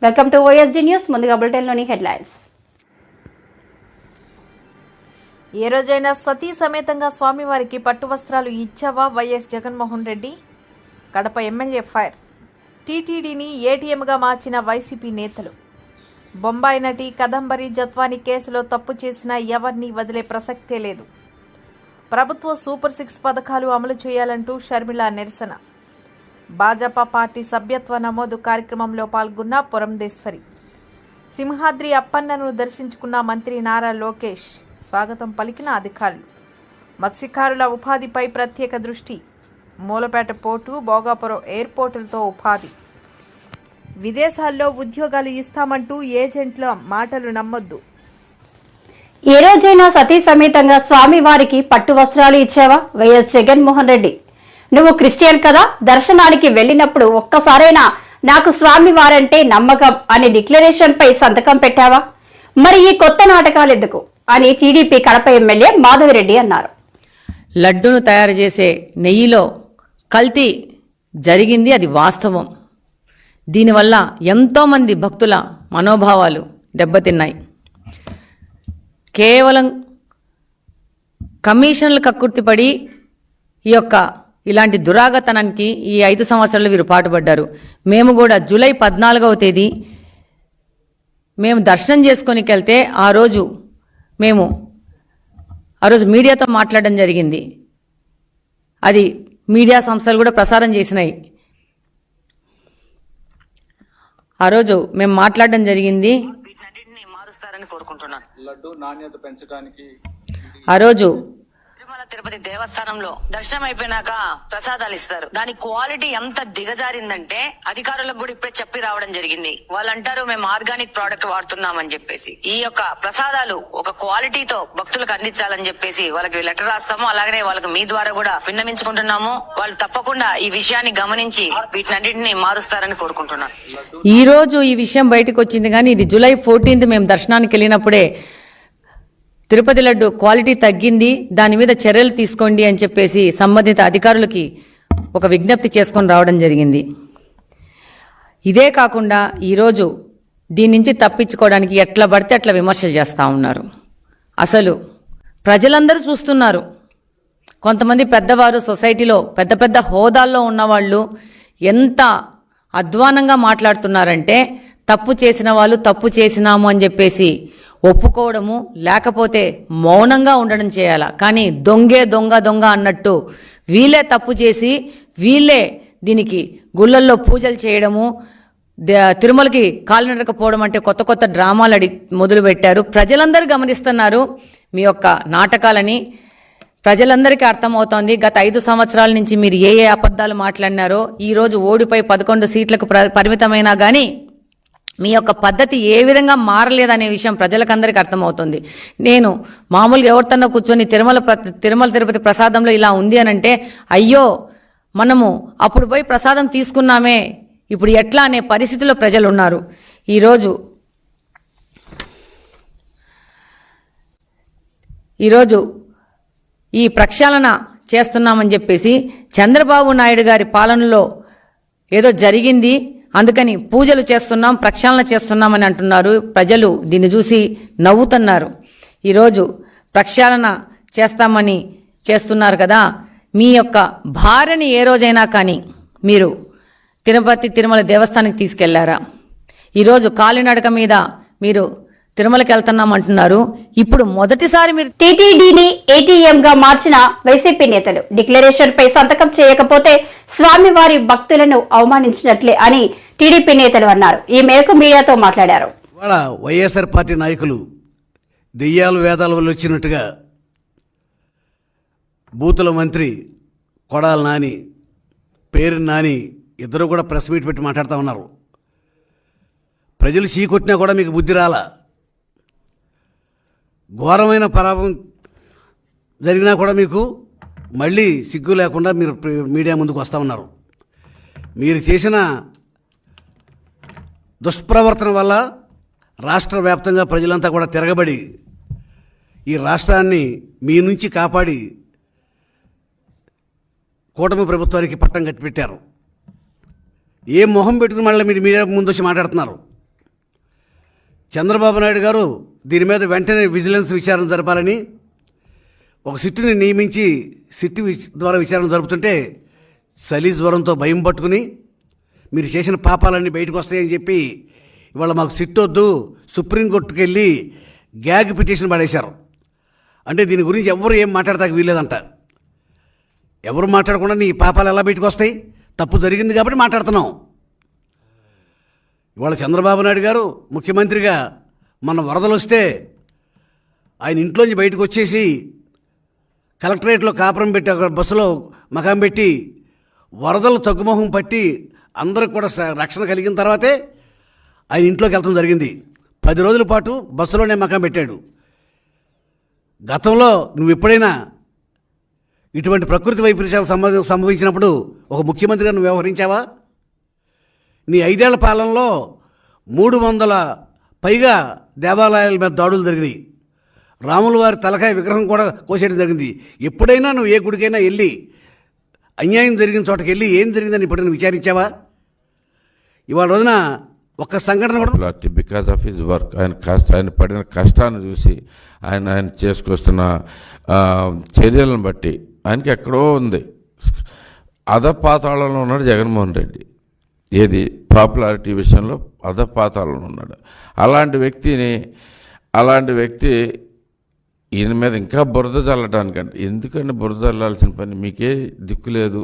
Welcome to OSG news. ముందుగా బులెటిన్లోని headlines. ఏ రోజైనా సతీ సమేతంగా స్వామివారికి పట్టు వస్త్రాలు ఇచ్చావా YS Jaganmohan Reddy? Kadapa MLA fire. టీటీడీని ఏటీఎంగా మార్చిన వైసీపీ నేతలు. బొంబాయి నటి కదంబరి జత్వాని కేసులో తప్పు చేసిన ఎవరిని వదిలే ప్రసక్తే లేదు. ప్రభుత్వ సూపర్ 6 పథకాలు అమలు చేయాలంటూ షర్మిల నిరసన. భాజపా పార్టీ సభ్యత్వ నమోదు కార్యక్రమంలో పాల్గొన్న పురంధేశ్వరి. సింహాద్రి అప్పన్నను దర్శించుకున్న మంత్రి నారా లోకేష్. స్వాగతం పలికిన అధికారులు. మత్స్యకారుల ఉపాధిపై ప్రత్యేక దృష్టి. మూలపేట పోర్టు, భోగాపురం ఎయిర్పోర్టులతో ఉపాధి. విదేశాల్లో ఉద్యోగాలు ఇస్తామంటూ ఏజెంట్ల మాటలు నమ్మొద్దు. ఏ రోజైనా సతీ సమేతంగా స్వామివారికి పట్టు వస్త్రాలు ఇచ్చావా వైఎస్ జగన్మోహన్ రెడ్డి? నువ్వు క్రిస్టియన్ కదా, దర్శనానికి వెళ్ళినప్పుడు ఒక్కసారైనా నాకు స్వామివారంటే నమ్మకం అనే డిక్లరేషన్ పై సంతకం పెట్టావా? మరి ఈ కొత్త నాటకాలు ఎందుకు అని టీడీపీ కడప ఎమ్మెల్యే మాధవిరెడ్డి అన్నారు. లడ్డూను తయారు చేసే నెయ్యిలో కల్తీ జరిగింది, అది వాస్తవం. దీనివల్ల ఎంతోమంది భక్తుల మనోభావాలు దెబ్బతిన్నాయి. కేవలం కమిషన్లు కక్కుర్తిపడి ఇలాంటి దురాగతనానికి ఈ 5 సంవత్సరాలు వీరు పాటుపడ్డారు. మేము కూడా జూలై 14వ తేదీ మేము దర్శనం చేసుకొనికి వెళ్తే ఆ రోజు మీడియాతో మాట్లాడడం జరిగింది. అది మీడియా సంస్థలు కూడా ప్రసారం చేసినాయి. ఆ రోజు మేము మాట్లాడడం జరిగింది. వీటన్నిటిని మారుస్తారని కోరుకుంటున్నాను. లడ్డు నాణ్యత పెంచడానికి ఆ రోజు తిరుమల తిరుపతి దేవస్థానంలో దర్శనం అయిపోయినాక ప్రసాదాలు ఇస్తారు. దాని క్వాలిటీ ఎంత దిగజారిందంటే అధికారులకు కూడా ఇప్పుడే చెప్పి రావడం జరిగింది. వాళ్ళు అంటారు మేము ఆర్గానిక్ ప్రోడక్ట్ వాడుతున్నామని చెప్పేసి. ఈ యొక్క ప్రసాదాలు ఒక క్వాలిటీతో భక్తులకు అందించాలని చెప్పేసి వాళ్ళకి లెటర్ రాస్తాము. అలాగనే వాళ్ళకి మీ ద్వారా కూడా విన్నవించుకుంటున్నాము. వాళ్ళు తప్పకుండా ఈ విషయాన్ని గమనించి వీటినన్నింటినీ మారుస్తారని కోరుకుంటున్నాను. ఈ రోజు ఈ విషయం బయటకు వచ్చింది, కానీ ఇది జూలై 14th మేము దర్శనానికి వెళ్ళినప్పుడే తిరుపతి లడ్డు క్వాలిటీ తగ్గింది, దాని మీద చర్యలు తీసుకోండి అని చెప్పేసి సంబంధిత అధికారులకి ఒక విజ్ఞప్తి చేసుకొని రావడం జరిగింది. ఇదే కాకుండా ఈరోజు దీని నుంచి తప్పించుకోవడానికి ఎట్లా పడితే అట్లా విమర్శలు చేస్తూ ఉన్నారు. అసలు ప్రజలందరూ చూస్తున్నారు. కొంతమంది పెద్దవారు సొసైటీలో పెద్ద పెద్ద హోదాల్లో ఉన్నవాళ్ళు ఎంత అధ్వానంగా మాట్లాడుతున్నారంటే తప్పు చేసిన వాళ్ళు తప్పు చేసినాము అని చెప్పేసి ఒప్పుకోవడము, లేకపోతే మౌనంగా ఉండడం చేయాలా. కానీ దొంగ అన్నట్టు వీళ్ళే తప్పు చేసి వీళ్ళే దీనికి గుళ్ళల్లో పూజలు చేయడము, తిరుమలకి కాలినడకపోవడం అంటే కొత్త కొత్త డ్రామాలు మొదలుపెట్టారు. ప్రజలందరూ గమనిస్తున్నారు మీ యొక్క నాటకాలని. ప్రజలందరికీ అర్థమవుతోంది గత 5 సంవత్సరాల నుంచి మీరు ఏ అబద్ధాలు మాట్లాడినారో. ఈరోజు ఓడిపోయి 11 సీట్లకు పరిమితమైనా కానీ మీ యొక్క పద్ధతి ఏ విధంగా మారలేదనే విషయం ప్రజలకందరికీ అర్థమవుతుంది. నేను మామూలుగా ఎవరితోనో కూర్చొని తిరుమల తిరుపతి ప్రసాదంలో ఇలా ఉంది అని అంటే, అయ్యో మనము అప్పుడు పోయి ప్రసాదం తీసుకున్నామే, ఇప్పుడు ఎట్లా అనే పరిస్థితిలో ప్రజలు ఉన్నారు. ఈరోజు ఈ ప్రక్షాళన చేస్తున్నామని చెప్పేసి చంద్రబాబు నాయుడు గారి పాలనలో ఏదో జరిగింది, అందుకని పూజలు చేస్తున్నాం, ప్రక్షాళన చేస్తున్నామని అంటున్నారు. ప్రజలు దీన్ని చూసి నవ్వుతున్నారు. ఈరోజు ప్రక్షాళన చేస్తామని చేస్తున్నారు కదా, మీ యొక్క భార్యని ఏ రోజైనా కానీ మీరు తిరుమల దేవస్థానానికి తీసుకెళ్లారా? ఈరోజు కాలినడక మీద మీరు తిరుమలకి వెళ్తున్నామంటున్నారు. ఇప్పుడు మొదటిసారి మీరు టీటీడీని ఏటీఎంగా మార్చిన వైసీపీ నేతలు డిక్లరేషన్ పై సంతకం చేయకపోతే స్వామివారి భక్తులను అవమానించినట్లే అని టీడీపీ నేతలు అన్నారు. ఈ మేరకు మీడియాతో మాట్లాడారు. ఇవాళ వైఎస్ఆర్ పార్టీ నాయకులు దెయ్యాలు వేదాల వల్ల వచ్చినట్టుగా బూతుల మంత్రి కొడాల నాని, పేరు నాని ఇద్దరు కూడా ప్రెస్ మీట్ పెట్టి మాట్లాడుతూ ఉన్నారు. ప్రజలు చీకొట్టినా కూడా మీకు బుద్ధి రాలా. ఘోరమైన పరాభం జరిగినా కూడా మీకు మళ్ళీ సిగ్గు లేకుండా మీరు మీడియా ముందుకు వస్తూ ఉన్నారు. మీరు చేసిన దుష్ప్రవర్తన వల్ల రాష్ట్ర వ్యాప్తంగా ప్రజలంతా కూడా తిరగబడి ఈ రాష్ట్రాన్ని మీ నుంచి కాపాడి కూటమి ప్రభుత్వానికి పట్టం కట్టిపెట్టారు. ఏ మొహం పెట్టుకుని మళ్ళీ మీరు మీడియా ముందు వచ్చి మాట్లాడుతున్నారు? చంద్రబాబు నాయుడు గారు దీని మీద వెంటనే విజిలెన్స్ విచారణ జరపాలని ఒక సిట్టుని నియమించి సిట్టు ద్వారా విచారణ జరుపుతుంటే చలి జ్వరంతో భయం పట్టుకుని మీరు చేసిన పాపాలన్నీ బయటకు వస్తాయని చెప్పి ఇవాళ మాకు సిట్టు వద్దు సుప్రీంకోర్టుకు వెళ్ళి గ్యాగ్ పిటిషన్ పడేశారు. అంటే దీని గురించి ఎవరు ఏం మాట్లాడతాక వీల్లేదంట. ఎవరు మాట్లాడకుండా నీ పాపాలు ఎలా బయటకు వస్తాయి? తప్పు జరిగింది కాబట్టి మాట్లాడుతున్నాం. ఇవాళ చంద్రబాబు నాయుడు గారు ముఖ్యమంత్రిగా మన వరదలు వస్తే ఆయన ఇంట్లోంచి బయటకు వచ్చేసి కలెక్టరేట్లో కాపురం పెట్టి అక్కడ బస్సులో మకాం పెట్టి వరదలు తగ్గుముఖం పట్టి అందరికి కూడా రక్షణ కలిగిన తర్వాతే ఆయన ఇంట్లోకి వెళ్ళడం జరిగింది. 10 రోజుల పాటు బస్సులోనే మకాం పెట్టాడు. గతంలో నువ్వు ఎప్పుడైనా ఇటువంటి ప్రకృతి వైపరీత్యాలు సంభవించినప్పుడు ఒక ముఖ్యమంత్రిగా నువ్వు వ్యవహరించావా? నీ 5 ఏళ్ల పాలనలో 300 పైగా దేవాలయాల మీద దాడులు జరిగినాయి. రాముల వారి తలకాయ విగ్రహం కూడా కోసేయడం జరిగింది. ఎప్పుడైనా నువ్వు ఏ గుడికైనా వెళ్ళి అన్యాయం జరిగిన చోటకి వెళ్ళి ఏం జరిగిందని ఎప్పుడైనా విచారించావా? ఇవాళ రోజున ఒక్క సంఘటన కూడా బికాస్ ఆఫ్ హిజ్ వర్క్ ఆయన పడిన కష్టాన్ని చూసి ఆయన చేసుకొస్తున్న చర్యలను బట్టి ఆయనకి ఎక్కడో ఉంది. అధపాతాళంలో ఉన్నాడు జగన్మోహన్ రెడ్డి. ఏది పాపులారిటీ విషయంలో అధపాతాళంలో ఉన్నాడు. అలాంటి వ్యక్తి ఈయన మీద ఇంకా బురద చల్లడానికంటే, ఎందుకంటే బురద చల్లాల్సిన పని మీకే దిక్కు లేదు.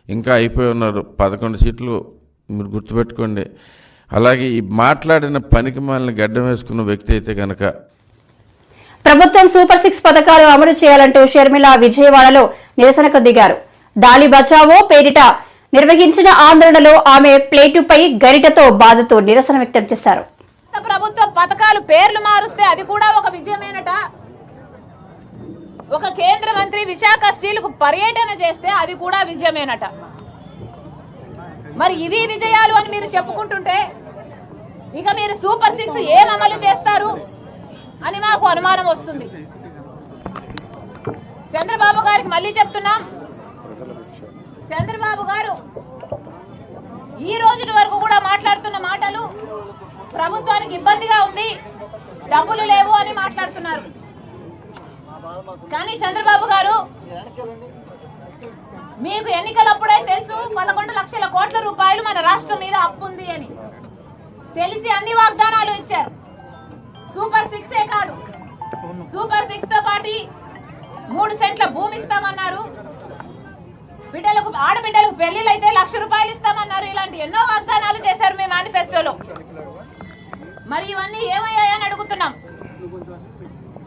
ఇంకా అయిపోయి ఉన్నారు 11 సీట్లు, మీరు గుర్తుపెట్టుకోండి. అలాగే ఈ మాట్లాడిన పనికి మాలిన గడ్డం వేసుకున్న వ్యక్తి అయితే కనుక ప్రభుత్వం సూపర్ 6 పథకాలు అమలు చేయాలంటూ షర్మిల విజయవాడలో నిరసనకు దిగారు. దాలి బచావో పేరిట నిర్వహించిన ఆందోళనలో ఆమె ప్లేటుపై గరిటతో బాధతో నిరసన వ్యక్తం చేశారు. ప్రభుత్వ పథకాలు పేర్లు మారుస్తే అది కూడా ఒక విజయమేనట. ఒక కేంద్ర మంత్రి విశాఖ స్టీల్కు పర్యటన చేస్తే అది కూడా విజయమేనట. మరి ఇవి విజయాలు అని మీరు చెప్పుకుంటుంటే ఇక మీరు సూపర్ 6 ఏం అమలు చేస్తారు అని మాకు అనుమానం వస్తుంది. చంద్రబాబు గారికి మళ్ళీ చెప్తున్నాం, చంద్రబాబు గారు ఈ రోజు వరకు కూడా మాట్లాడుతున్న మాటలు ప్రభుత్వానికి ఇబ్బందిగా ఉంది, డబ్బులు లేవు అని మాట్లాడుతున్నారు. కానీ చంద్రబాబు గారు మీకు ఎన్నికలప్పుడే తెలుసు 11 లక్షల కోట్ల రూపాయలు మన రాష్ట్రం మీద అప్పు ఉంది అని తెలిసి అన్ని వాగ్దానాలు ఇచ్చారు. సూపర్ 6 కాదు, సూపర్ 6 తో పాటు 3 సెంట్ల భూమి ఇస్తామన్నారు. ఆడబిడ్డలకు పెళ్లిళ్ళు అయితే 1,00,000 రూపాయలు ఇస్తామన్నారు. ఇలాంటి ఎన్నో వాగ్దానాలు చేశారు మీ మేనిఫెస్టోలో. మరి ఇవన్నీ ఏమయ్యాయని అడుగుతున్నాం.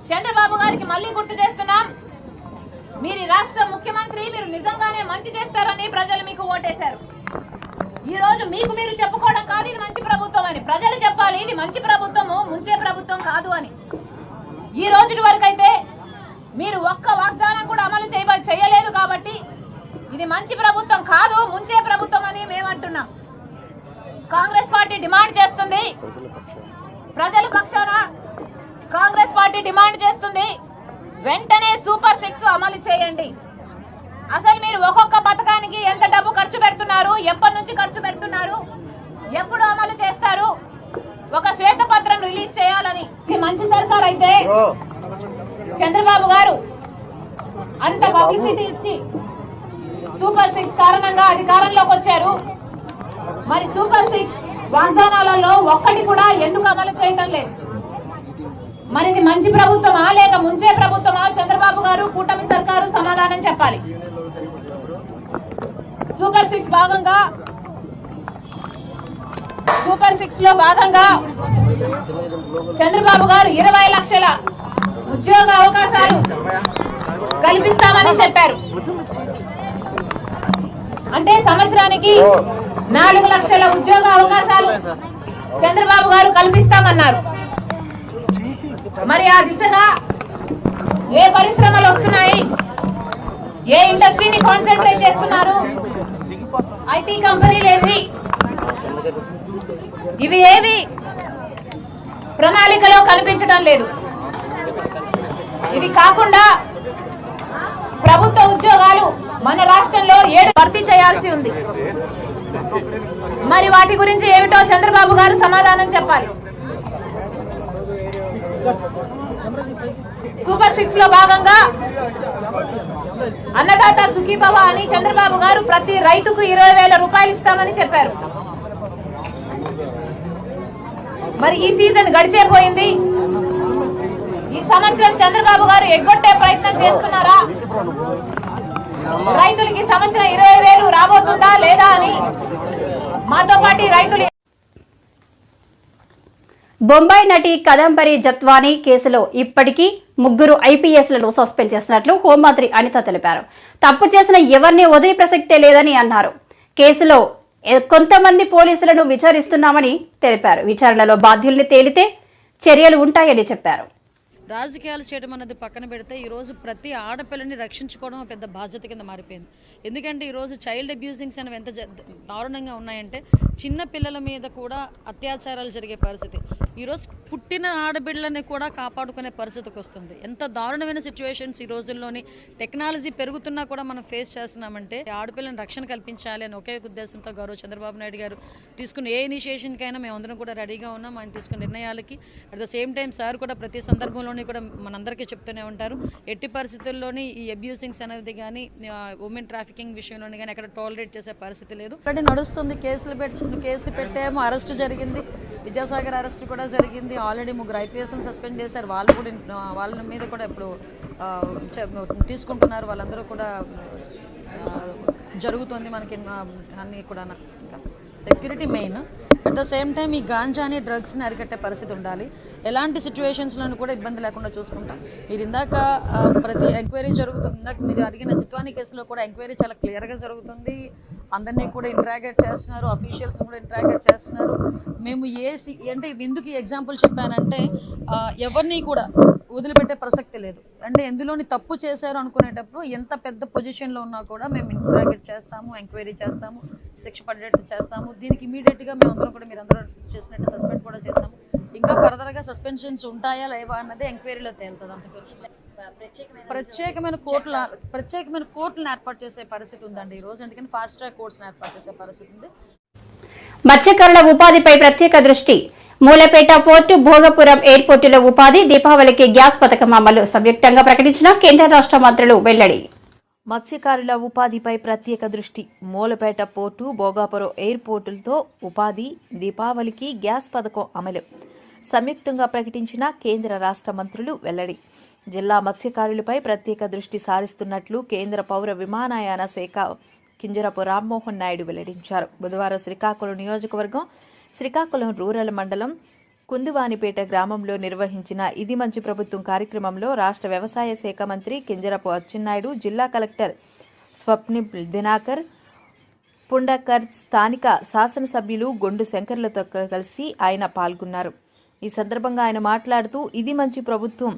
చంద్రబాబు గారికి మళ్ళీ గుర్తు చేస్తున్నాం, మీరు రాష్ట్ర ముఖ్యమంత్రి, మీరు నిజంగానే మంచి చేస్తారని ప్రజలు మీకు ఓటేశారు. ఈ రోజు మీకు మీరు చెప్పుకోవడం కాదు ఇది మంచి ప్రభుత్వం అని, ప్రజలు చెప్పాలి ఇది మంచి ప్రభుత్వము, ముంచే ప్రభుత్వం కాదు అని. ఈ రోజు వరకైతే మీరు ఒక్క వాగ్దానం కూడా అమలు చేయలేదు కాబట్టి ఇది మంచి ప్రభుత్వం కాదు, ముంచే ప్రభుత్వం అని మేమంటున్నాం. కాంగ్రెస్ పార్టీ డిమాండ్ చేస్తుంది, ప్రజల పక్షాన కాంగ్రెస్ పార్టీ డిమాండ్ చేస్తుంది, వెంటనే సూపర్ 6 అమలు చేయండి. అసలు మీరు ఒక్కొక్క పథకానికి ఎంత డబ్బు ఖర్చు పెడుతున్నారు, ఎప్పటి నుంచి ఖర్చు పెడుతున్నారు, ఎప్పుడు అమలు చేస్తారు, ఒక శ్వేతపత్రం రిలీజ్ చేయాలని. ఇది మంచి సర్కార్ అయితే చంద్రబాబు గారు అంత పబ్లిసిటీ ఇచ్చి సూపర్ 6 కారణంగా అధికారంలోకి వచ్చారు. మరి సూపర్ 6 వాగ్దానాలలో ఒక్కటి కూడా ఎందుకు అమలు చేయడం లేదు? మరి ఇది మంచి ప్రభుత్వమా లేక ముంచే ప్రభుత్వమా? చంద్రబాబు గారు, కూటమి సర్కారు సమాధానం చెప్పాలి. సూపర్ 6 లో భాగంగా చంద్రబాబు గారు 20 లక్షల ఉద్యోగ అవకాశాలు కల్పిస్తామని చెప్పారు. అంటే సంవత్సరానికి 4 లక్షల ఉద్యోగ అవకాశాలు చంద్రబాబు గారు కల్పిస్తామన్నారు. మరి ఆ దిశగా ఏ పరిశ్రమలు వస్తున్నాయి, ఏ ఇండస్ట్రీని కాన్సన్ట్రేట్ చేస్తున్నారు, ఐటీ కంపెనీలు ఏవి, ఇవి ఏవి ప్రణాళికలో కనిపించడం లేదు. ఇది కాకుండా ప్రభుత్వ ఉద్యోగాలు మన రాష్ట్రంలో 7 భర్తీ చేయాల్సి ఉంది. మరి వాటి గురించి ఏమిటో చంద్రబాబు గారు సమాధానం చెప్పాలి. సూపర్ 6 లో భాగంగా అన్నదాత సుఖీభవ అని చంద్రబాబు గారు ప్రతి రైతుకు 20,000 రూపాయలు ఇస్తామని చెప్పారు. మరి ఈ సీజన్ గడిచేపోయింది. ఈ సంవత్సరం చంద్రబాబు గారు ఎగ్గొట్టే ప్రయత్నం చేస్తున్నారా? రైతులకి సంవత్సరం 20,000 రాబోతుందా లేదా అని మాతో పాటు రైతులు. బొంబాయి నటి కదంబరి జత్వానీ కేసులో ఇప్పటికీ 3 ఐపీఎస్లను సస్పెండ్ చేసినట్లు హోంమంత్రి అనిత తెలిపారు. తప్పు చేసిన ఎవరిని వదిలే ప్రసక్తే లేదని అన్నారు. కేసులో కొంతమంది పోలీసులను విచారిస్తున్నామని తెలిపారు. విచారణలో బాధ్యుల్ని తేలితే చర్యలు ఉంటాయని చెప్పారు. రాజకీయాలు చేయడం అనేది పక్కన పెడితే ఈరోజు ప్రతి ఆడపిల్లని రక్షించుకోవడం పెద్ద బాధ్యత కింద మారిపోయింది. ఎందుకంటే ఈరోజు చైల్డ్ అబ్యూజింగ్స్ అనేవి ఎంత దారుణంగా ఉన్నాయంటే చిన్న పిల్లల మీద కూడా అత్యాచారాలు జరిగే పరిస్థితి. ఈరోజు పుట్టిన ఆడబిడ్డలని కూడా కాపాడుకునే పరిస్థితికి వస్తుంది. ఎంత దారుణమైన సిచ్యువేషన్స్ ఈ రోజుల్లోని టెక్నాలజీ పెరుగుతున్నా కూడా మనం ఫేస్ చేస్తున్నామంటే ఆడపిల్లని రక్షణ కల్పించాలి అని ఒకే ఉద్దేశంతో గౌరవ చంద్రబాబు నాయుడు గారు తీసుకున్న ఏ ఇనిషియేషన్కైనా మేమందరం కూడా రెడీగా ఉన్నాం. ఆయన తీసుకున్న నిర్ణయాలకి at the same time sir కూడా ప్రతి సందర్భంలో కూడా మనందరికీ చెప్తూనే ఉంటారు. ఎట్టి పరిస్థితుల్లోని ఈ అబ్యూసింగ్స్ అనేది కానీ ఉమెన్ ట్రాఫికింగ్ విషయంలోని కానీ ఎక్కడ టాలరేట్ చేసే పరిస్థితి లేదు. ఇక్కడ నడుస్తుంది. కేసు పెట్టేమో అరెస్ట్ జరిగింది. విద్యాసాగర్ అరెస్ట్ కూడా జరిగింది. ఆల్రెడీ 3 ఐపీఎస్ని సస్పెండ్ చేశారు. వాళ్ళ మీద కూడా ఇప్పుడు తీసుకుంటున్నారు. వాళ్ళందరూ కూడా జరుగుతుంది. మనకి అన్నీ కూడా security main. At the same time ఈ గాంజాని డ్రగ్స్ని అరికట్టే పరిస్థితి ఉండాలి. ఎలాంటి సిచ్యువేషన్స్లను కూడా ఇబ్బంది లేకుండా చూసుకుంటాం. మీరు ఇందాక ప్రతి ఎంక్వైరీ జరుగుతుంది. ఇందాక మీరు అడిగిన జిత్వానీ కేసులో కూడా ఎంక్వైరీ చాలా క్లియర్గా జరుగుతుంది. అందరినీ కూడా ఇంటరాగేట్ చేస్తున్నారు. అఫీషియల్స్ కూడా ఇంటరాగేట్ చేస్తున్నారు. మేము అంటే ఎందుకు ఈ ఎగ్జాంపుల్ చెప్పానంటే ఎవరిని కూడా వదిలిపెట్టే ప్రసక్తి లేదు. అంటే ఎందులోని తప్పు చేశారు అనుకునేటప్పుడు ఎంత పెద్ద పొజిషన్లో ఉన్నా కూడా మేము ఇంటరాగేట్ చేస్తాము, ఎంక్వైరీ చేస్తాము, శిక్ష పడేట్టు చేస్తాము. దీనికి ఇమీడియట్గా మేము అందరం కూడా మీరు అందరూ చేసినట్టు సస్పెండ్ కూడా చేస్తాము. ఇంకా ఫర్దర్గా సస్పెన్షన్స్ ఉంటాయా లేవా అన్నది ఎంక్వైరీలో తేలుతుంది. అంతకు ప్రత్యేకమైన కోర్టులను ఏర్పాటు చేసే పరిస్థితి ఉందండి ఈరోజు. ఎందుకంటే ఫాస్ట్ ట్రాక్ కోర్ట్స్ని ఏర్పాటు చేసే పరిస్థితి ఉంది. మత్స్యకారుల ఉపాధిపై ప్రత్యేక దృష్టి. మూలపేట పోర్టు, భోగపురం ఎయిర్పోర్టులో ఉపాధి, దీపావళికి గ్యాస్ పథకం అమలు సంయుక్తంగా ప్రకటించిన కేంద్ర రాష్ట్ర మంత్రులు వెల్లడి. మత్స్యకారుల ఉపాధిపై ప్రత్యేక దృష్టి. మూలపేట పోర్టు, భోగాపురం ఎయిర్పోర్టులతో ఉపాధి, దీపావళికి గ్యాస్ పథకం అమలు సంయుక్తంగా ప్రకటించిన కేంద్ర రాష్ట్ర మంత్రులు వెల్లడి. జిల్లా మత్స్యకారులపై ప్రత్యేక దృష్టి సారిస్తున్నట్లు కేంద్ర పౌర విమానయాన శాఖ కింజరాపు రామ్మోహన్ నాయుడు వెల్లడించారు. బుధవారం శ్రీకాకుళం నియోజకవర్గం శ్రీకాకుళం రూరల్ మండలం కుందువానిపేట గ్రామంలో నిర్వహించిన ఇది మంచి ప్రభుత్వం కార్యక్రమంలో రాష్ట్ర వ్యవసాయ శాఖ మంత్రి కింజరాపు అచ్చెన్నాయుడు, జిల్లా కలెక్టర్ స్వప్నిల్ దినాకర్, పుండకర్, స్థానిక శాసనసభ్యులు గొండు శంకర్లతో కలిసి ఆయన పాల్గొన్నారు. ఈ సందర్భంగా ఆయన మాట్లాడుతూ ఇది మంచి ప్రభుత్వం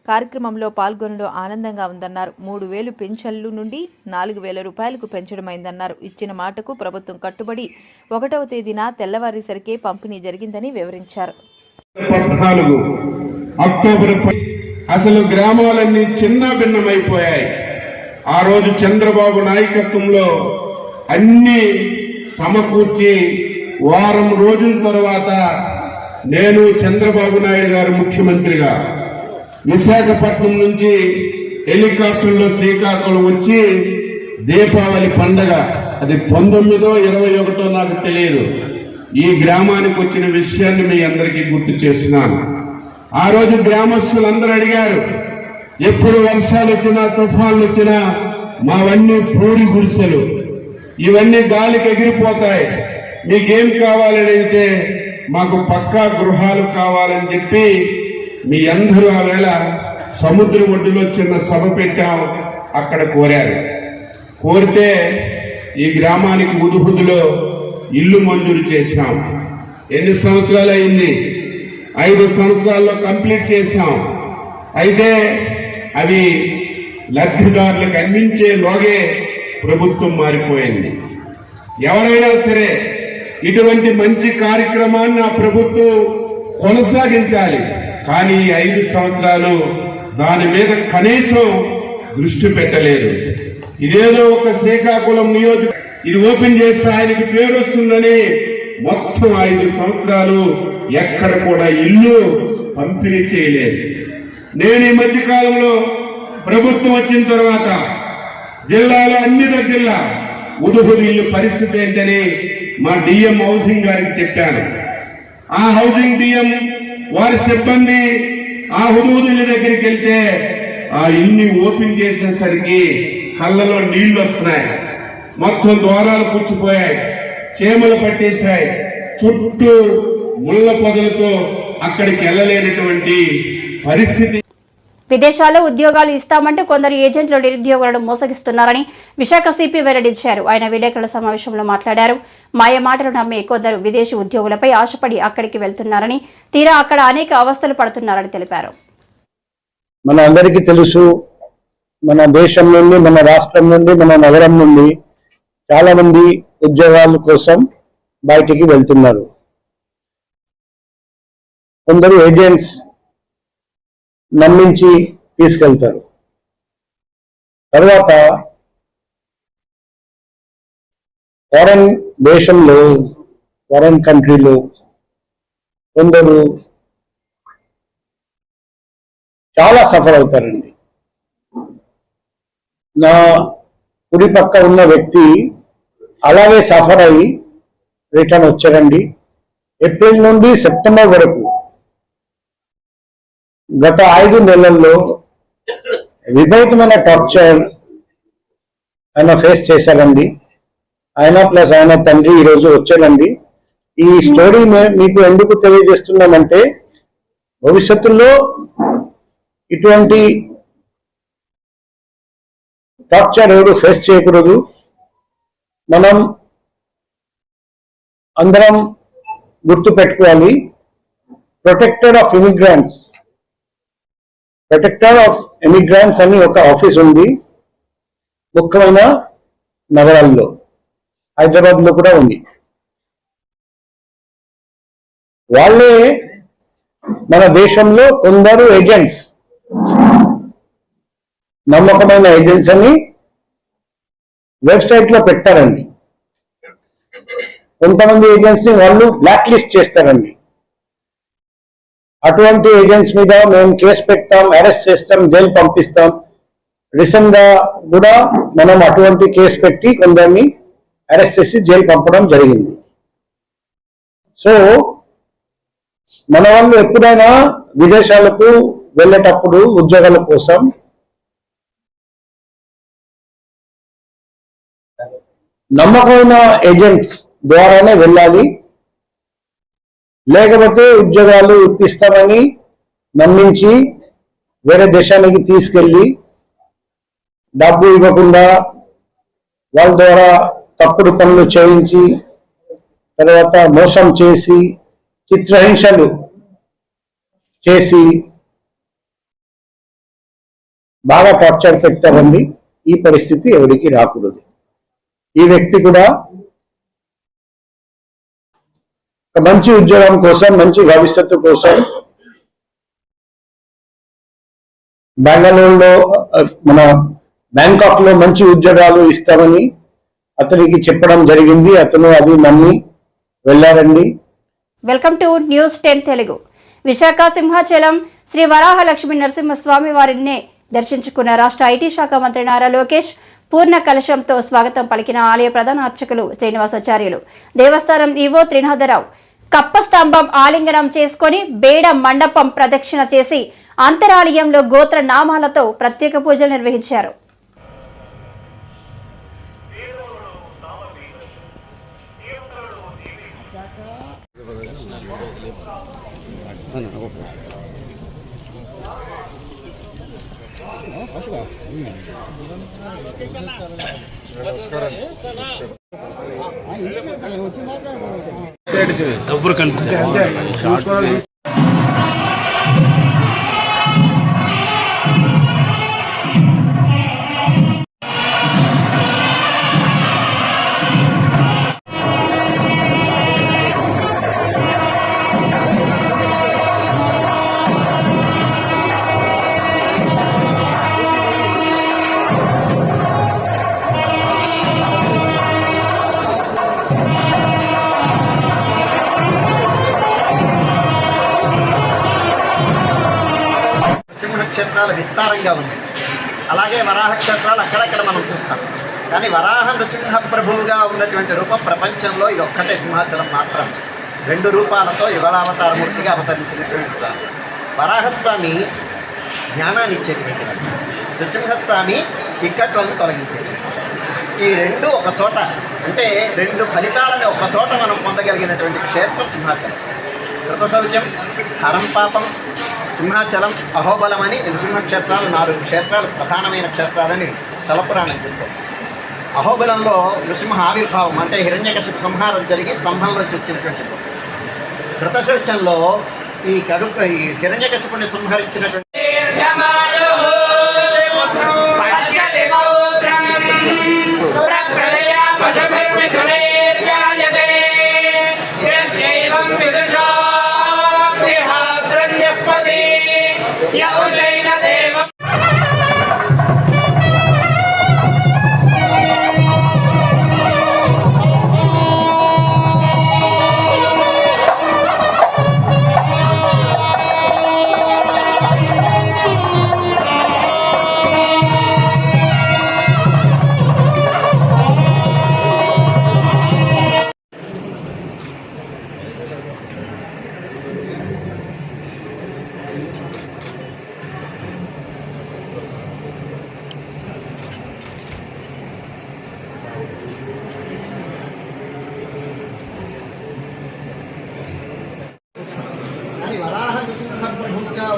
కార్యక్రమంలో పాల్గొనడం ఆనందంగా ఉందన్నారు. 3,000 పెన్షన్లు నుండి 4,000 రూపాయలకు పెంచడమైందన్నారు. ఇచ్చిన మాటకు ప్రభుత్వం కట్టుబడి 1వ తేదీన తెల్లవారేసరికే పంపిణీ జరిగిందని వివరించారు. 14 అక్టోబర్ అసలు గ్రామాలన్నీ చిన్న భిన్నమైపోయాయి. ఆ రోజు చంద్రబాబు నాయకత్వంలో అన్ని సమకూర్చి వారం రోజుల తర్వాత నేను చంద్రబాబు నాయుడు గారు ముఖ్యమంత్రిగా విశాఖపట్నం నుంచి హెలికాప్టర్లో శ్రీకాకుళం వచ్చి దీపావళి పండగ అది 19ో 21ో నాకు తెలియదు ఈ గ్రామానికి వచ్చిన విషయాన్ని మీ అందరికీ గుర్తు చేస్తున్నాను. ఆ రోజు గ్రామస్తులందరూ అడిగారు, ఎప్పుడు వర్షాలు వచ్చినా తుఫాన్లు వచ్చినా మావన్నీ పూరి గుడిసెలు, ఇవన్నీ గాలికి ఎగిరిపోతాయి, మీకేం కావాలని అంటే మాకు పక్కా గృహాలు కావాలని చెప్పి మీ అందరూ ఆ వేళ సముద్ర ఒడ్డులో చిన్న సభ పెట్టాం. అక్కడ కోరారు. కోరితే ఈ గ్రామానికి ఉదుహుదులో ఇల్లు మంజూరు చేశాం. ఎన్ని సంవత్సరాలు అయింది? 5 సంవత్సరాల్లో కంప్లీట్ చేశాం. అయితే అవి లబ్ధిదారులకు అందించే లోగే ప్రభుత్వం మారిపోయింది. ఎవరైనా సరే ఇటువంటి మంచి కార్యక్రమాన్ని ఆ ప్రభుత్వం కొనసాగించాలి. కానీ 5 సంవత్సరాలు దాని మీద కనీసం దృష్టి పెట్టలేదు. ఇదేదో ఒక శ్రీకాకుళం నియోజక ఇది ఓపెన్ చేస్తే ఆయనకి పేరు వస్తుందని మొత్తం 5 సంవత్సరాలు ఎక్కడ కూడా ఇల్లు పంపిణీ చేయలేదు. నేను ఈ మధ్య కాలంలో ప్రభుత్వం వచ్చిన తర్వాత జిల్లాలో అన్ని దగ్గర ఉదుహుదు ఇల్లు పరిస్థితి ఏంటని మా డిఎం హౌసింగ్ గారికి చెప్పాను. ఆ హౌసింగ్ డిఎం వారి సిబ్బంది ఆ ఉదుహుదు ఇల్లు దగ్గరికి వెళ్తే ఆ ఇల్లు ఓపెన్ చేసేసరికి కళ్ళలో నీళ్లు వస్తున్నాయి, మొత్తం ద్వారాలు పుచ్చిపోయాయి, చీమలు పట్టేశాయి, చుట్టూ ముళ్ళ పొదలతో అక్కడికి వెళ్ళలేనటువంటి పరిస్థితి. విదేశాల్లో ఉద్యోగాలు ఇస్తామంటే కొందరు ఏజెంట్లు నిరుద్యోగులను మోసగిస్తున్నారని విశాఖ సిపి వెల్లడించారు. ఆయన విలేకరుల సమావేశంలో మాట్లాడారు. మాయ మాటలు నమ్మి కొందరు విదేశీ ఉద్యోగులపై ఆశపడి అక్కడికి వెళ్తున్నారని, తీరా అక్కడ అనేక అవస్థలు పడుతున్నారని తెలిపారు. మన అందరికీ తెలుసు, మన దేశం నుండి, మన రాష్ట్రం నుండి, మన నగరం నుండి చాలా మంది ఉద్యోగాల కోసం బయటికి వెళ్తున్నారు. కొందరు ఏజెంట్స్ నమ్మించి తీసుకెళ్తారు. తర్వాత ఫారెన్ దేశంలో, ఫారెన్ కంట్రీలో కొందరు చాలా సఫర్ అవుతారండి. నా కుడి పక్క ఉన్న వ్యక్తి అలాగే సఫర్ అయ్యి రిటర్న్ వచ్చారండి. ఏప్రిల్ నుండి సెప్టెంబర్ వరకు గత 5 నెలల్లో విపరీతమైన టార్చర్ ఆయన ఫేస్ చేశారండి. ఆయన ప్లస్ ఆయన తండ్రి ఈరోజు వచ్చారండి. ఈ స్టోరీ మీకు ఎందుకు తెలియజేస్తున్నామంటే భవిష్యత్తులో ఇటువంటి టార్చర్ ఎవరు ఫేస్ చేయకూడదు. మనం అందరం గుర్తు పెట్టుకోవాలి. ప్రొటెక్టర్ ఆఫ్ ఇమిగ్రెంట్స్ అని ఒక ఆఫీస్ ఉంది ముఖ్యమైన నగరాల్లో, హైదరాబాద్ లో కూడా ఉంది. వాళ్ళే మన దేశంలో కొందరు ఏజెంట్స్, నమ్మకమైన ఏజెంట్స్ అని వెబ్సైట్ లో పెడతారండి. కొంతమంది ఏజెంట్స్ ని వాళ్ళు బ్లాక్ లిస్ట్ చేస్తారండి. అటువంటి ఏజెంట్స్ మీద మేము కేసు పెడతాం, అరెస్ట్ చేస్తాం, జైలు పంపిస్తాం. రీసెంట్ గా కూడా మనం అటువంటి కేసు పెట్టి కొందరిని అరెస్ట్ చేసి జైలు పంపడం జరిగింది. సో మన వాళ్ళు ఎప్పుడైనా విదేశాలకు వెళ్ళేటప్పుడు ఉద్యోగాల కోసం నమ్మకమైన ఏజెంట్స్ ద్వారానే వెళ్ళాలి. లేకపోతే ఉద్యోగాలు ఇప్పిస్తామని నమ్మించి వేరే దేశానికి తీసుకెళ్లి డబ్బు ఇవ్వకుండా వాళ్ళ ద్వారా తప్పుడు పనులు చేయించి తర్వాత మోసం చేసి చిత్రహింసలు చేసి బాగా టార్చర్ పెడతారండి. ఈ పరిస్థితి ఎవరికి రాకూడదు. ఈ వ్యక్తి కూడా మంచి ఉద్యోగం కోసం, మంచి భవిష్యత్తు కోసం బెంగళూరులో, మన బ్యాంకాక్ లో మంచి ఉద్యోగాలు ఇస్తామని అతనికి చెప్పడం జరిగింది. అతను అది నమ్మి వెళ్ళారండి. Welcome to news 10 Telugu. Visakha Simhachalam Sri Varaha Lakshmi Narasimhaswamy వారిని దర్శించుకున్న రాష్ట్ర ఐటీ శాఖ మంత్రి నారా లోకేష్ పూర్ణ కలశంతో స్వాగతం పలికిన ఆలయ ప్రధాన అర్చకులు శ్రీనివాసాచార్యులు, దేవస్థానం ఈవో త్రినాథరావు కప్పస్తంభం ఆలింగనం చేసుకుని బేడ మండపం ప్రదక్షిణ చేసి అంతరాలయంలో గోత్ర నామాలతో ప్రత్యేక పూజలు నిర్వహించారు. ఎవరు కనిపిస్తారు క్షేత్రాలు విస్తారంగా ఉన్నాయి. అలాగే వరాహ క్షేత్రాలు అక్కడక్కడ మనం చూస్తాం. కానీ వరాహ నృసింహ ప్రభువుగా ఉన్నటువంటి రూపం ప్రపంచంలో ఇది ఒక్కటే సింహాచలం మాత్రం. 2 రూపాలతో యుగళావతారమూర్తిగా అవతరించినటువంటి స్వామి. వరాహస్వామి జ్ఞానాన్ని ఇచ్చేటువంటి నృసింహస్వామి ఇక్కట్లను తొలగించేది. ఈ 2 ఒక చోట, అంటే 2 ఫలితాలను ఒక చోట మనం పొందగలిగినటువంటి క్షేత్రం సింహాచలం. కృతశౌచం, హరం పాపం, సింహాచలం, అహోబలం అని నృసింహ క్షేత్రాలు 4 క్షేత్రాలు ప్రధానమైన క్షేత్రాలని తలపురాణం చెప్తారు. అహోబలంలో నృసింహ ఆవిర్భావం అంటే హిరణ్యకశిపు సంహారం జరిగి స్తంభంలోంచి వచ్చినటువంటి. కృతశౌచంలో ఈ హిరణ్యకశిపుని సంహరించినటువంటి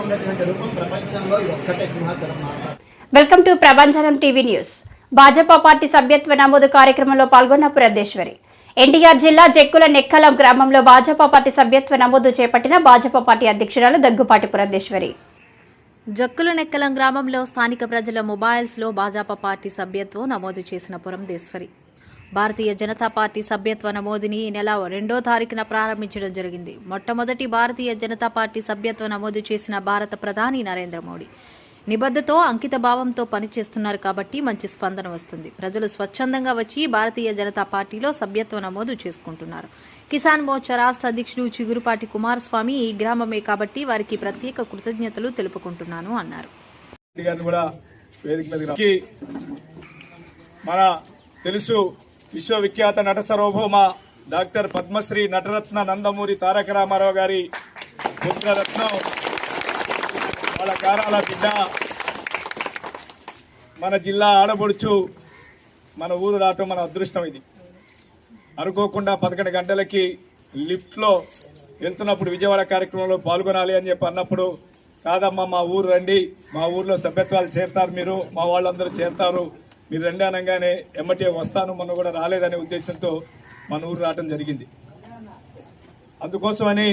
ఉన్నటువంటి రూపం ప్రపంచంలో ఇది ఒక్కటే సింహాచలం మాత్రం. వెల్కమ్ టు ప్రభంజనం టీవీ న్యూస్. భాజపా పార్టీ సభ్యత్వ నమోదు కార్యక్రమంలో పాల్గొన్న పురంధేశ్వరి. ఎన్టీఆర్ జిల్లా జక్కుల నెక్కలం గ్రామంలో భాజపా పార్టీ సభ్యత్వ నమోదు చేపట్టిన భాజపా పార్టీ అధ్యక్షురాలు దగ్గుపాటి పురంధేశ్వరి. జక్కుల నెక్కలం గ్రామంలో స్థానిక ప్రజల మొబైల్స్లో భాజపా పార్టీ సభ్యత్వం నమోదు చేసిన పురంధేశ్వరి. భారతీయ జనతా పార్టీ సభ్యత్వ నమోదుని ఈ నెల 2వ తారీఖున ప్రారంభించడం జరిగింది. మొట్టమొదటి భారతీయ జనతా పార్టీ సభ్యత్వ నమోదు చేసిన భారత ప్రధాని నరేంద్ర మోడీ. నిబద్ధతో అంకిత భావంతో పనిచేస్తున్నారు కాబట్టి మంచి స్పందన వస్తుంది. ప్రజలు స్వచ్ఛందంగా వచ్చి భారతీయ జనతా పార్టీలో సభ్యత్వ నమోదు చేసుకుంటున్నారు. కిసాన్ మోర్చా రాష్ట్ర అధ్యక్షుడు చిగురుపాటి కుమారస్వామి ఈ గ్రామమే కాబట్టి వారికి ప్రత్యేక కృతజ్ఞతలు తెలుపుకుంటున్నాను అన్నారు. మన తెలుసు విశ్వవిఖ్యాత నట సార్వభౌమ డాక్టర్ పద్మశ్రీ నటరత్న నందమూరి తారక రామారావు గారి పుత్రరత్నం, వాళ్ళ గారాల బిడ్డ, మన జిల్లా ఆడబొడుచు మన ఊరు రావటం మన అదృష్టం. ఇది అనుకోకుండా 11 గంటలకి లిఫ్ట్లో వెళ్తున్నప్పుడు విజయవాడ కార్యక్రమంలో పాల్గొనాలి అని చెప్పి అన్నప్పుడు, కాదమ్మా మా ఊరు రండి, మా ఊర్లో సభ్యత్వాలు చేరుతారు, మీరు మా వాళ్ళందరూ చేరుతారు, మీరు రండి అనగానే ఎమ్మటే వస్తాను, మొన్న కూడా రాలేదనే ఉద్దేశంతో మన ఊరు రావటం జరిగింది. అందుకోసమని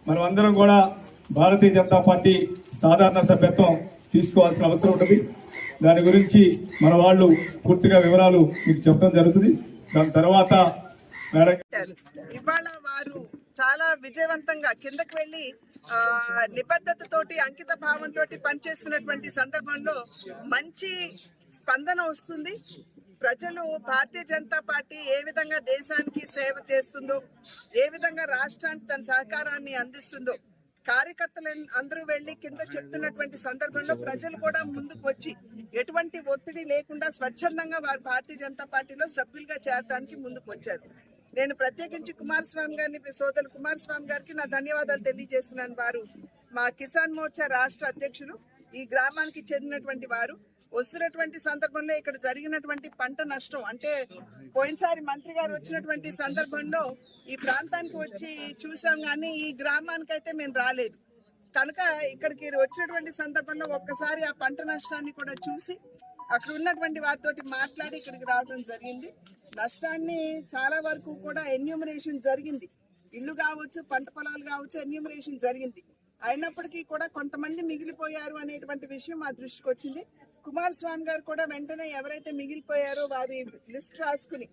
మనం అందరం కూడా భారతీయ జనతా పార్టీ సాధారణ సభ్యత్వం తీసుకోవాల్సిన అవసరం ఉంటుంది. దాని గురించి మన వాళ్ళు పూర్తిగా వివరాలు మీకు చెప్పడం జరుగుతుంది. దాని తర్వాత ఇవాళ వారు చాలా విజయవంతంగా కిందకి వెళ్లి నిబద్ధతతోటి అంకిత భావంతో పనిచేస్తున్నటువంటి సందర్భంలో మంచి స్పందన వస్తుంది. ప్రజలు భారతీయ జనతా పార్టీ ఏ విధంగా దేశానికి సేవ చేస్తుందో, ఏ విధంగా రాష్ట్రానికి తన సహకారాన్ని అందిస్తుందో కార్యకర్తలు అందరూ వెళ్లి కింద చెప్తున్నటువంటి సందర్భంలో ప్రజలు కూడా ముందుకు వచ్చి ఎటువంటి ఒత్తిడి లేకుండా స్వచ్ఛందంగా వారు భారతీయ జనతా పార్టీలో సభ్యులుగా చేరడానికి ముందుకు వచ్చారు. నేను ప్రత్యేకించి కుమారస్వామి గారిని, సోదరు కుమారస్వామి గారికి నా ధన్యవాదాలు తెలియజేస్తున్నాను. వారు మా కిసాన్ మోర్చా రాష్ట్ర అధ్యక్షులు, ఈ గ్రామానికి చెందినటువంటి వారు. వస్తున్నటువంటి సందర్భంలో ఇక్కడ జరిగినటువంటి పంట నష్టం, అంటే పోయినసారి మంత్రి గారు వచ్చినటువంటి సందర్భంలో ఈ ప్రాంతానికి వచ్చి చూసాం, కానీ ఈ గ్రామానికి అయితే మేము రాలేదు. కనుక ఇక్కడికి వచ్చినటువంటి సందర్భంలో ఒక్కసారి ఆ పంట నష్టాన్ని కూడా చూసి అక్కడ ఉన్నటువంటి వారితో మాట్లాడి ఇక్కడికి రావడం జరిగింది. నష్టాన్ని చాలా వరకు కూడా ఎన్యూమరేషన్ జరిగింది. ఇల్లు కావచ్చు, పంట పొలాలు కావచ్చు, ఎన్యూమరేషన్ జరిగింది. అయినప్పటికీ కూడా కొంతమంది మిగిలిపోయారు అనేటువంటి విషయం మా దృష్టికి వచ్చింది. కుమారస్వామి గారు కూడా వెంటనే ఎవరైతే మిగిలిపోయారో వారి లిస్ట్ రాసుకుని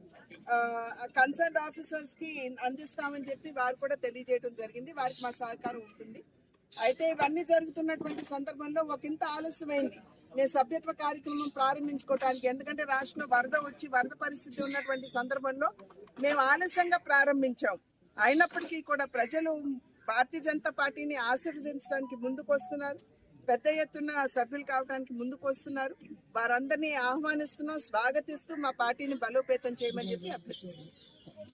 కన్సర్న్ ఆఫీసర్స్ కి అందిస్తామని చెప్పి వారు కూడా తెలియజేయడం జరిగింది. వారికి మా సహకారం ఉంటుంది. అయితే ఇవన్నీ జరుగుతున్నటువంటి సందర్భంలో ఒకంత ఆలస్యమైంది నేను సభ్యత్వ కార్యక్రమం ప్రారంభించుకోవడానికి. ఎందుకంటే రాష్ట్రంలో వరద పరిస్థితి ఉన్నటువంటి సందర్భంలో మేము ఆలస్యంగా ప్రారంభించాం. అయినప్పటికీ కూడా ప్రజలు భారతీయ జనతా పార్టీని ఆశీర్వదించడానికి ముందుకు వస్తున్నారు. పెద్ద ఎత్తున సభ్యులు కావడానికి ముందుకు వస్తున్నారు. వారందరినీ ఆహ్వానిస్తున్నాం, స్వాగతిస్తూ మా పార్టీని బలోపేతం చేయమని చెప్పి అభ్యర్థిస్తున్నాం.